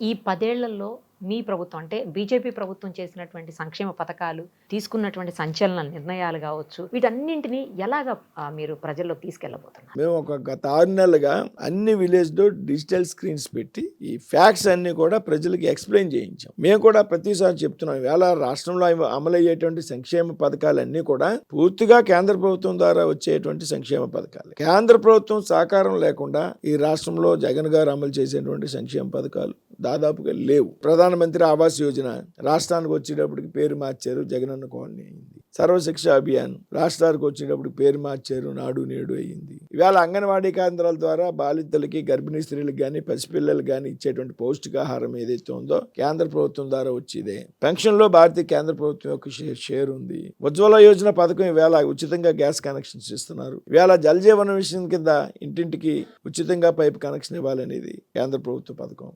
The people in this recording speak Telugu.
ఈ 10 ఏళ్లలో మీ ప్రభుత్వం అంటే బీజేపీ ప్రభుత్వం చేసినటువంటి సంక్షేమ పథకాలు, తీసుకున్నటువంటి సంచలన నిర్ణయాలు గావచ్చు, వీటన్నింటిని ఎలాగా మీరు ప్రజల్లోకి తీసుకెళ్ళబోతున్నారు? మేము ఒక గత 6 నెలలుగా అన్ని విలేజ్‌లో డిజిటల్ స్క్రీన్స్ పెట్టి ఈ ఫ్యాక్ట్స్ అన్ని కూడా ప్రజలకి ఎక్స్‌ప్లెయిన్ చేయించాం. మేము కూడా ప్రతిసారి చెప్తున్నాం. ఈవేళ రాష్ట్రంలో అమలయ్యేటువంటి సంక్షేమ పథకాలన్నీ కూడా పూర్తిగా కేంద్ర ప్రభుత్వం ద్వారా వచ్చేటువంటి సంక్షేమ పథకాలు. కేంద్ర ప్రభుత్వం సహకారం లేకుండా ఈ రాష్ట్రంలో జగన్ గారు అమలు చేసేటువంటి సంక్షేమ పథకాలు దాదాపుగా లేవు. ప్రధానమంత్రి ఆవాస్ యోజన రాష్ట్రానికి వచ్చేటప్పటికి పేరు మార్చారు, జగనన్న కాలనీ అయింది. సర్వశిక్ష అభియాన్ రాష్ట్రానికి వచ్చేటప్పటికి పేరు మార్చారు, నాడు నేడు అయ్యింది. ఇవాళ అంగన్వాడీ కేంద్రాల ద్వారా బాలింతలకి, గర్భిణీ స్త్రీలకు కానీ, పసిపిల్లలకు కానీ ఇచ్చేటువంటి పౌష్టికాహారం ఏదైతే ఉందో కేంద్ర ప్రభుత్వం ద్వారా వచ్చేదే. పెన్షన్లో భారతీయ కేంద్ర ప్రభుత్వం యొక్క షేర్ ఉంది. ఉజ్వల యోజన పథకం ఇవాళ ఉచితంగా గ్యాస్ కనెక్షన్స్ ఇస్తున్నారు. ఇవాళ జల్ జీవన మిషన్ కింద ఇంటింటికి ఉచితంగా పైపు కనెక్షన్ ఇవ్వాలనేది కేంద్ర ప్రభుత్వ పథకం.